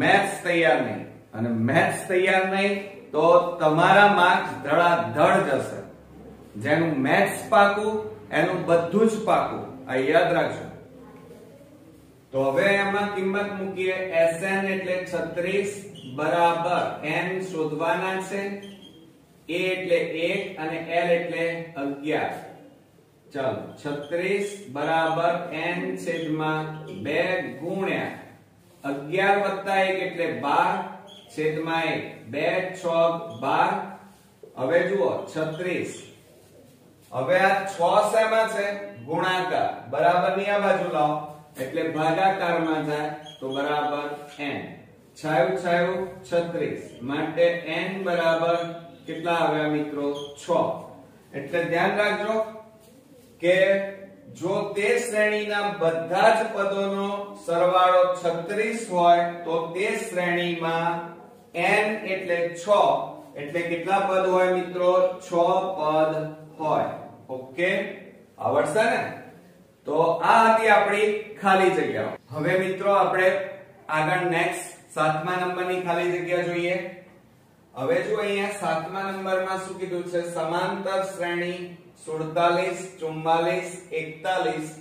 મેથ્સ તૈયાર નહીં, અને મેથ્સ તૈયાર નહીં તો તમારા માર્ક્સ ધડાધડ જશે. જેનું મેથ્સ પાકું એનું બધું જ પાકું, આ યાદ રાખજો. તો હવે એમાં કિંમત મૂકીએ. Sn એટલે 36 બરાબર n શોધવાના છે, a એટલે 1 અને l એટલે 11. ચાલો 36 બરાબર n છેદમાં 2 ગુણ્યા 11 + 1 એટલે 12 છેદમાં 1, 2 6 12. હવે જુઓ 36, હવે આ 6 શેમાં છે? ગુણાકાર. બરાબર ની આ બાજુ લાવો એટલે ભાગાકારમાં જાય તો બરાબર n. છાયું 36 માટે n બરાબર કેટલા આવ્યા મિત્રો? 6. એટલે ધ્યાન રાખજો કે જો તે શ્રેણીના બધા જ પદોનો સરવાળો 36 હોય તો તે શ્રેણીમાં n એટલે 6, એટલે કેટલા પદ હોય મિત્રો? 6 પદ હોય. ઓકે, આવડશે ને? તો આ હતી આપણી ખાલી જગ્યાઓ. હવે મિત્રો આપણે આગળ નેક્સ્ટ 7મા નંબરની ખાલી જગ્યા જોઈએ. હવે જો અહીંયા 7મા નંબરમાં શું કીધું છે? સમાંતર શ્રેણી 47 44 41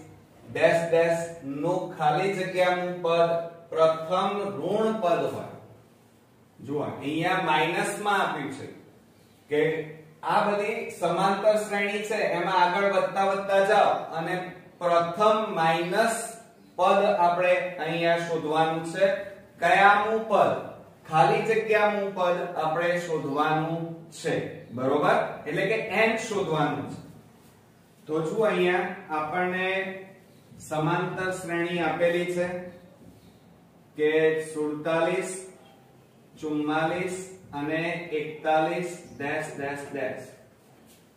ડેશ ડેશ નું ખાલી જગ્યાનું પદ પ્રથમ ઋણ પદ હોય. જુઓ અહીંયા માઈનસ માં આપ્યું છે કે આ બધી સમાંતર શ્રેણી છે, એમાં આગળ વધતા વધતા જાઓ અને પ્રથમ માઈનસ પદ આપણે અહીંયા શોધવાનું છે. કયાનું પદ? ખાલી જગ્યાનું પદ આપણે શોધવાનું છે. બરોબર? એટલે કે n શોધવાનું છે. તો જો અહીંયા આપણને સમાંતર શ્રેણી આપેલી છે કે 47 44 અને 41 ડેશ ડેશ ડેશ.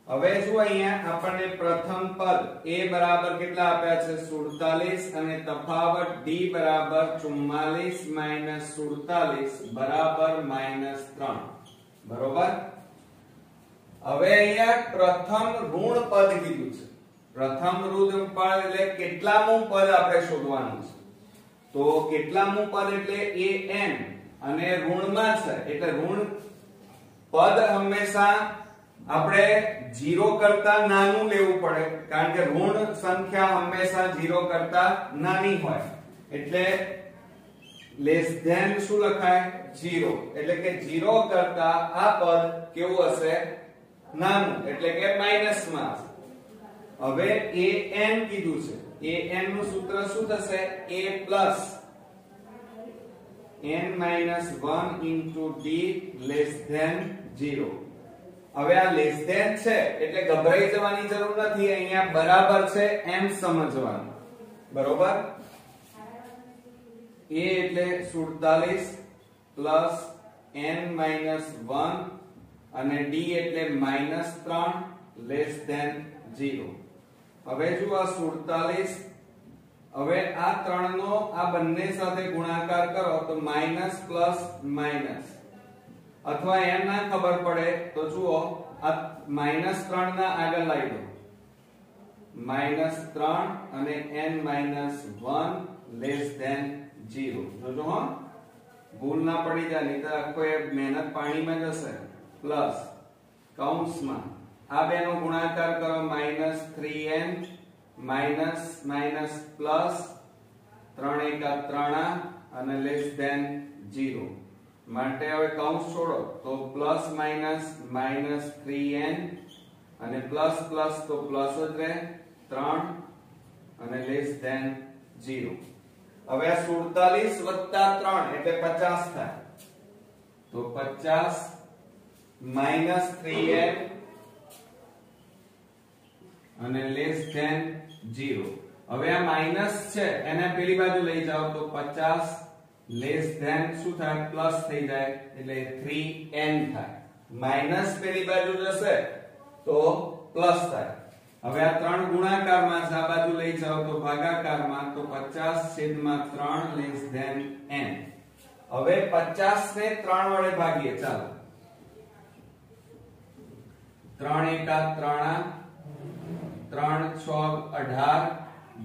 હવે જો અહીંયા આપણને પ્રથમ પદ a બરાબર કેટલા આપ્યા છે? 47 અને તફાવત d બરાબર 44 - 47 બરાબર -3. બરોબર? હવે અહીંયા પ્રથમ ઋણ પદ કીધું છે. પ્રથમ ઋણ પદ એટલે કેટલામું પદ આપણે શોધવાનું છે. તો કેટલામું પદ એટલે an અને ઋણમાં છે એટલે ઋણ પદ હંમેશા આપણે 0 કરતા નાનું લેવું પડે, કારણ કે ઋણ સંખ્યા હંમેશા 0 કરતા નાની હોય. એટલે લેસ ધેન શું લખાય? 0. એટલે કે 0 કરતા આ પદ કેવું હશે? નાનું, એટલે કે માઈનસ માં હશે. હવે an કીધું છે. an નું સૂત્ર શું થશે? a plus n minus 1 into d less than 0. હવે આ લેસ ધેન છે એટલે ગભરાઈ જવાની જરૂર નથી. અહીંયા બરાબર છે એમ સમજવાનું. બરોબર? a એટલે 47 પ્લસ n minus 1 અને d એટલે -3 લેસ ધેન 0. હવે જો આ 47, હવે આ 3 નો આ બંને સાથે ગુણાકાર કરો તો માઈનસ પ્લસ માઈનસ, અથવા એમ ના ખબર પડે તો જુઓ આ -3 ના આગળ લાવી દો. -3 અને n-1 લેસ ધેન 0. જોજો હો, ભૂલ ના પડી જાય, નહીતર આખો એ મહેનત પાણીમાં જશે. પ્લસ કૌંસમાં આ બેનો ગુણાકાર કરો -3n માઈનસ માઈનસ પ્લસ 3 * 3 અને લેસ ધેન 0. માટે હવે કૌંસ છોડો તો પ્લસ માઈનસ -3n અને પ્લસ પ્લસ તો પ્લસ જ રહે 3 અને લેસ ધેન 0. હવે 47 વત્તા 3 એટલે 50 થાય, તો 50 માઈનસ 3n અને લેસ ધેન 0. હવે આ માઈનસ છે એને પેલી બાજુ લઈ જાઓ તો 50 લેસ ધેન શું થાય, પ્લસ થઈ જાય એટલે 3n થાય. માઈનસ પેલી બાજુ જશે તો પ્લસ થાય. હવે આ 3 ગુણાકારમાં છે, આ બાજુ લઈ જાઓ તો ભાગાકારમાં, તો 50/3 લેસ ધેન n. હવે 50 ને 3 વડે ભાગીએ. ચાલો 3 એકા 3, 3 6 18,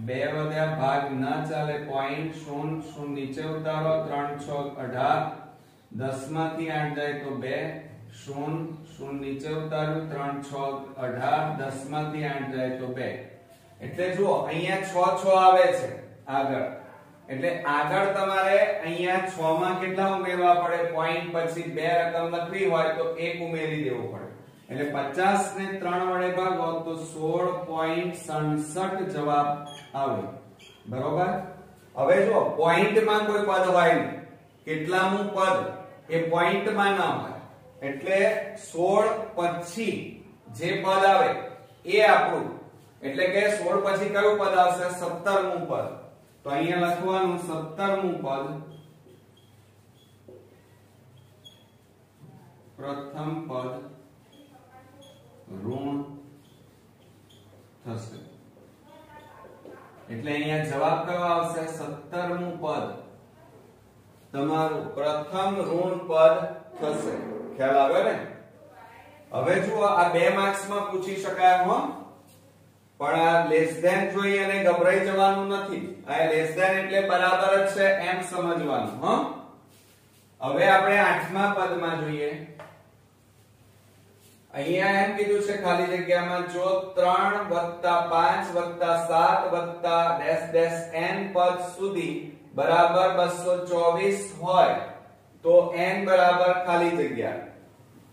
2 વધ્યા, ભાગ ન ચાલે, પોઈન્ટ 0 0 નીચે ઉતારો, 3 6 18, 10 માંથી 8 જાય તો 2, 0 0 નીચે ઉતાર્યું, 3 6 18, 10 માંથી 8 જાય તો 2. એટલે જુઓ અહીંયા 6 6 આવે છે આગળ, એટલે આગળ તમારે અહીંયા 6 માં કેટલા ઉમેરવા પડે, પોઈન્ટ પછી 2 રકમ લખવી હોય તો 1 ઉમેરી દેવું પડે. એટલે 50 ને 3 વડે ભાગો તો 16.67 જવાબ આવે. બરોબર. હવે જો પોઈન્ટ માં કોઈ પદ હોય નહીં, કેટલામું પદ એ પોઈન્ટ માં ના હોય, એટલે 16 પછી જે પદ આવે એ આપણું, એટલે કે 16 પછી કયું પદ આવશે, 17મું પદ. તો અહીંયા લખવાનું 17મું પદ, પ્રથમ પદ ઋણ થશે. એટલે અહીંયા જવાબ કયો આવશે, 17મું પદ તમારું પ્રથમ ઋણ પદ થશે. ખ્યાલ આવ્યો ને? હવે જુઓ આ 2 માર્ક્સ માં પૂછી શકાય હો, પણ આ લેસ ધેન જોઈ અને ગભરાઈ જવાનું નથી. આ લેસ ધેન એટલે બરાબર જ છે એમ સમજવાનું હો. હવે આપણે 8મા પદમાં જોઈએ. અહીંયા એમ કીધું છે ખાલી જગ્યામાં, જો 3 + 5 + 7 + ડેશ ડેશ n પદ સુધી બરાબર 224 હોય તો n બરાબર ખાલી જગ્યા.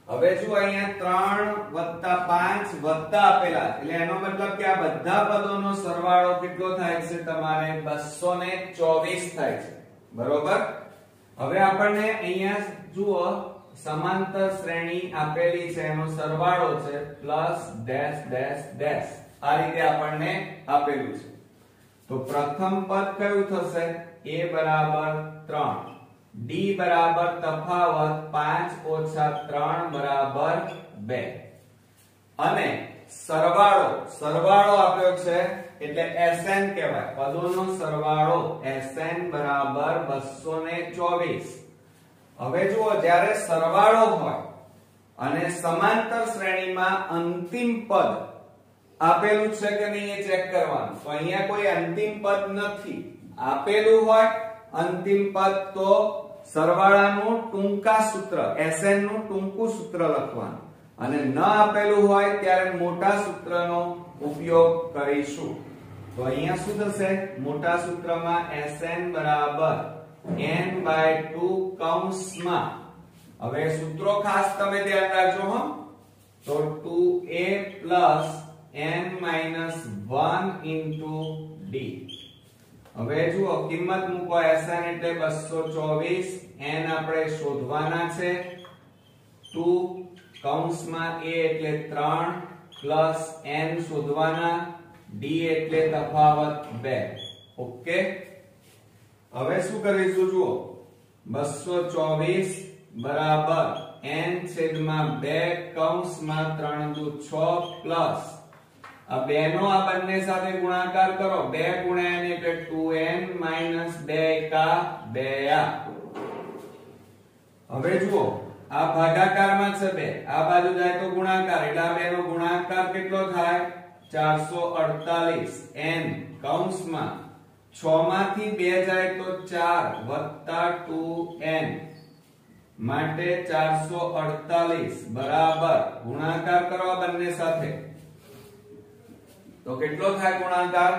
હવે જો અહીંયા 3 + 5 વત્તા આપેલા, એટલે એનો મતલબ કે આ બધા પદોનો સરવાળો કેટલો થાય છે, તમારે 224 થાય છે. બરોબર. હવે આપણને અહીંયા જુઓ સમાંતર શ્રેણી આપેલી છે, એનો સરવાળો છે પ્લસ ડેશ ડેશ ડેશ, આ રીતે આપણને આપેલું છે. તો પ્રથમ પદ કયું થશે, a બરાબર 3, d બરાબર તફાવત 5 - 3 બરાબર 2, અને સરવાળો આપ્યો છે એટલે Sn કહેવાય, પદોનો સરવાળો Sn બરાબર 224. હવે જુઓ જ્યારે સરવાળો હોય અને સમાંતર શ્રેણીમાં અંતિમ પદ આપેલું છે કે નહીં એ ચેક કરવાનું. તો અહીંયા કોઈ અંતિમ પદ નથી આપેલું, હોય અંતિમ પદ તો સરવાળાનું ટૂંકા સૂત્ર Sn નું ટૂંકું સૂત્ર લખવાનું, અને ન આપેલું હોય ત્યારે મોટા સૂત્રનો ઉપયોગ કરીશું. તો અહીંયા શું થશે, મોટા સૂત્રમાં Sn બરાબર n/2 કૌંસમાં, હવે સૂત્રો ખાસ તમે ધ્યાન રાખજો હો. તો 2a + n - 1 * d. હવે જુઓ કિંમત મૂકો, Sn એટલે 224, n આપણે શોધવાના છે, 2 કૌંસમાં a એટલે 3 પ્લસ n શોધવાના, d એટલે તફાવત 2. ઓકે. હવે શું કરીશું, જુઓ 224 બરાબર n/2 કૌંસમાં 3 × 6 પ્લસ આ 2 નો આ બંને સાથે ગુણાકાર કરો, 2 × n એટલે 2n - 2 કા 2a. હવે જુઓ આ ભાગાકારમાં છે 2, આ બાજુ જાય તો ગુણાકાર, એટલે આ 2 નો ગુણાકાર કેટલો થાય, 448, n કૌંસમાં 6 માંથી 2 જાય તો 4 + 2n માટે 448 બરાબર ગુણાકાર કરો બંને સાથે, તો કેટલો થાય ગુણાકાર,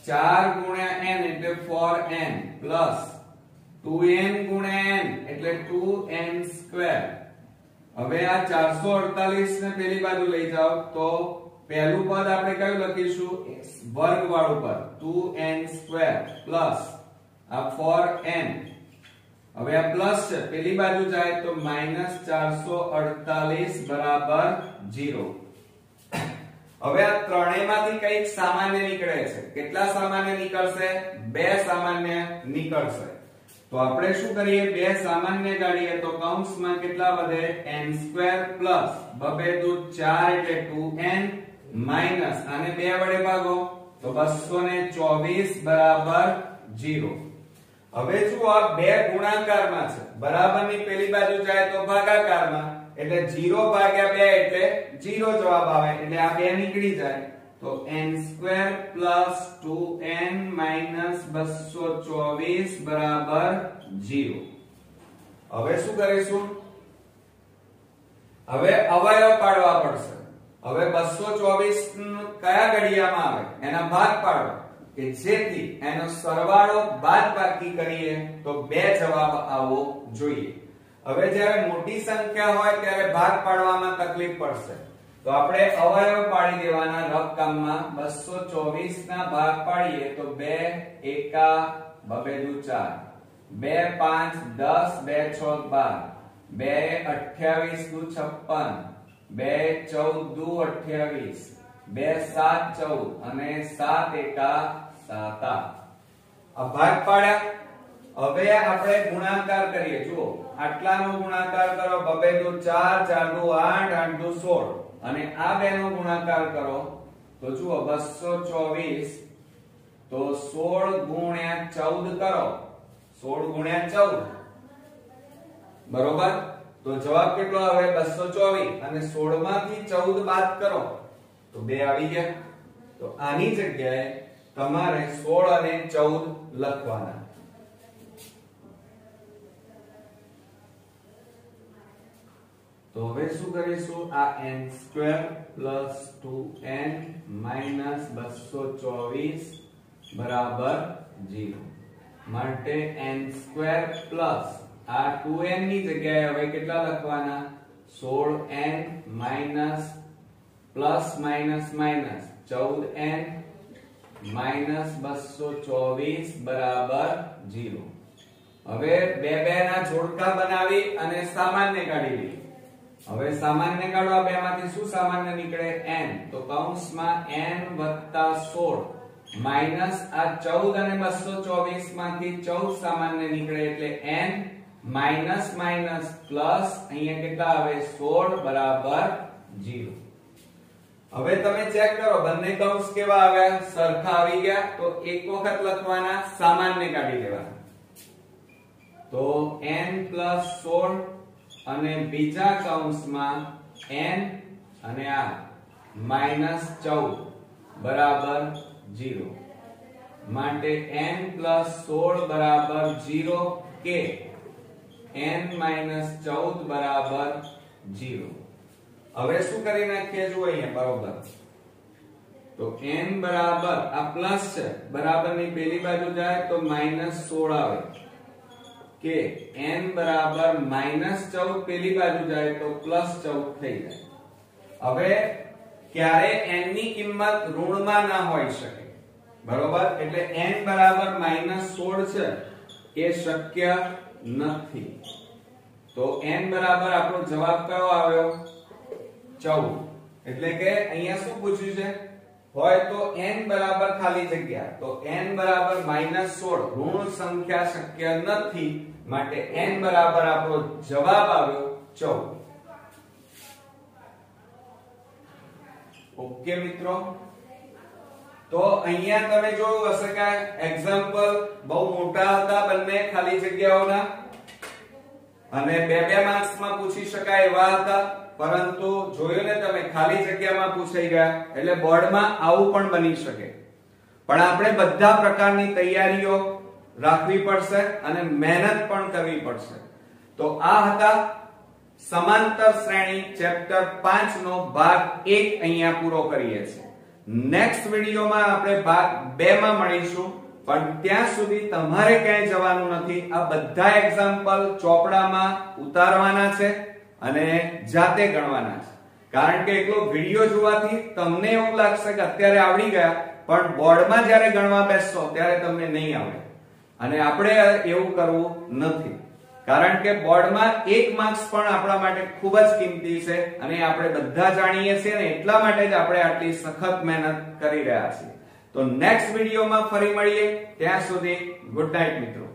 4 × n એટલે 4n પ્લસ 2n × n એટલે 2n². હવે આ 448 ને પેલી બાજુ લઈ જાઓ તો પહેલું પદ આપણે કયું લખીશું, વર્ગ વાળું પદ 2n² પ્લસ આ 4n હવે આ પ્લસ છે પેલી બાજુ જાય તો -448 બરાબર 0. હવે આ ત્રણેયમાંથી કંઈક સામાન્ય નીકળે છે. કેટલા સામાન્ય નીકળશે? બે સામાન્ય નીકળશે. તો આપણે શું કરીએ? બે સામાન્ય કાઢીએ તો કૌંસમાં કેટલા વધે? n² પ્લસ 2 દુ 4 એટલે 2n માઈનસ આને 2 વડે ભાગો તો 224 બરાબર 0. હવે જો આ બે ગુણાકારમાં છે, બરાબરની પેલી બાજુ જાય તો ભાગાકારમાં, એટલે 0 ભાગ્યા 2 એટલે 0 જવાબ આવે, એટલે આ બે નીકળી જાય તો n² પ્લસ 2n માઈનસ 224 બરાબર 0. હવે શું કરીશું? હવે અવયવ પાડવા પડશે. હવે 224 કયા ઘડિયામાં આવે એના ભાગ પાડો કે જેથી એનો સરવાળો બાદબાકી કરીએ તો બે જવાબ આવવો જોઈએ. હવે જ્યારે મોટી સંખ્યા હોય ત્યારે ભાગ પાડવામાં તકલીફ પડશે, તો આપણે અવયવ પાડી દેવાના રફ કામમાં. 224 ના ભાગ પાડીએ તો 2 એકા 2 દુ 4, 2 5 10, 2 6 12, 2 28 દુ 56, 2 14 દુ 28, 2 7 14 અને 7 એકા 7. આ ભાગ પાડ્યા. હવે આપણે ગુણાકાર કરીએ. જુઓ આટલાનો ગુણાકાર કરો 2 દુ 4, 4 દુ 8, 8 દુ 16 અને આ બેનો ગુણાકાર કરો તો જુઓ 224 તો 16 ગુણ્યા 14 કરો, 16 ગુણ્યા 14 બરોબર. તો જવાબ કેટલો આવે? 224 અને 16 માંથી 14 બાદ કરો તો 2 આવી ગયા. તો આની જગ્યાએ તમારે 16 અને 14 લખવાના. તો હવે શું કરીશું? આ n² પ્લસ 2n માઈનસ 224 બરાબર 0 માટે n² પ્લસ આ 2n ની જગ્યાએ હવે કેટલા લખવાના? 16n minus plus minus minus 14n minus 224 બરાબર 0. હવે બે ના જોડકા બનાવી અને સામાન્ય કાઢી લઈએ. હવે સામાન્ય કાઢવા બેમાંથી શું સામાન્ય નીકળે? n. તો કૌંસમાં n + 16 માઈનસ આ 14 અને 224 માંથી 14 સામાન્ય નીકળે એટલે n માઈનસ માઈનસ પ્લસ અહીંયા કેટલા આવે? 16 બરાબર 0. હવે તમે ચેક કરો બંને કૌંસ કેવા આવ્યા? સરખા આવી ગયા. તો એક વખત લખવાના, સામાન્ય કાઢી લેવાના. તો n + 16 અને બીજા કૌંસમાં n અને આ -14 બરાબર 0 માટે n + 16 બરાબર 0 કે n - 14 બરાબર 0. હવે શું કરી નાખીએ? જુઓ અહીંયા બરોબર. તો n બરાબર આ પ્લસ છે, બરાબરની પેલી બાજુ જાય તો -16 આવે કે n બરાબર -14 પેલી બાજુ જાય તો +14 થઈ જાય. હવે ક્યારે n ની કિંમત ઋણમાં ના હોઈ શકે, બરોબર? એટલે n બરાબર -16 છે એ શક્ય નથી. તો n બરાબર આપણો જવાબ કયો આવ્યો? 14. એટલે કે અહીંયા શું પૂછ્યું છે? હોય તો n બરાબર ખાલી જગ્યા, તો n બરાબર -16 ઋણ સંખ્યા શક્ય નથી માટે n બરાબર આપણો જવાબ આવ્યો 14. ઓકે મિત્રો, તો અહીંયા તમે જોયું હશે કે એક્ઝામ્પલ બહુ મોટા હતા બંને ખાલી જગ્યાઓના અને બે માર્ક્સમાં પૂછી શકાય એવા હતા, પરંતુ જોયું ને તમે ખાલી જગ્યામાં પૂછાઈ ગયા. એટલે બોર્ડમાં આવું પણ બની શકે, પણ આપણે બધા પ્રકારની તૈયારીઓ રાખવી પડશે અને મહેનત પણ કરવી પડશે. તો આ હતા સમાંતર શ્રેણી ચેપ્ટર 5 નો ભાગ 1 અહીંયા પૂરો કરીએ છીએ. નેક્સ્ટ વિડિયોમાં આપણે ભાગ 2 માં મળીશું, પણ ત્યાં સુધી તમારે ક્યાંય જવાનું નથી. આ બધા એક્ઝામ્પલ ચોપડામાં ઉતારવાના છે અને જાતે ગણવાના છે. કારણ કે એકલો વિડિયો જોવાથી તમને એવું લાગશે કે અત્યારે આવડી ગયા, પણ બોર્ડમાં જ્યારે ગણવા બેસશો ત્યારે તમને નહીં આવડે. અને આપણે એવું કરવું નથી, કારણ કે બોર્ડમાં 1 માર્ક્સ પણ આપણા માટે ખૂબ જ કિંમતી છે અને આપણે બધા જાણીએ છીએ ને એટલા માટે જ આપણે આટલી સખત મહેનત કરી રહ્યા છીએ. તો નેક્સ્ટ વિડીયોમાં ફરી મળીએ, ત્યાં સુધી ગુડ નાઇટ મિત્રો.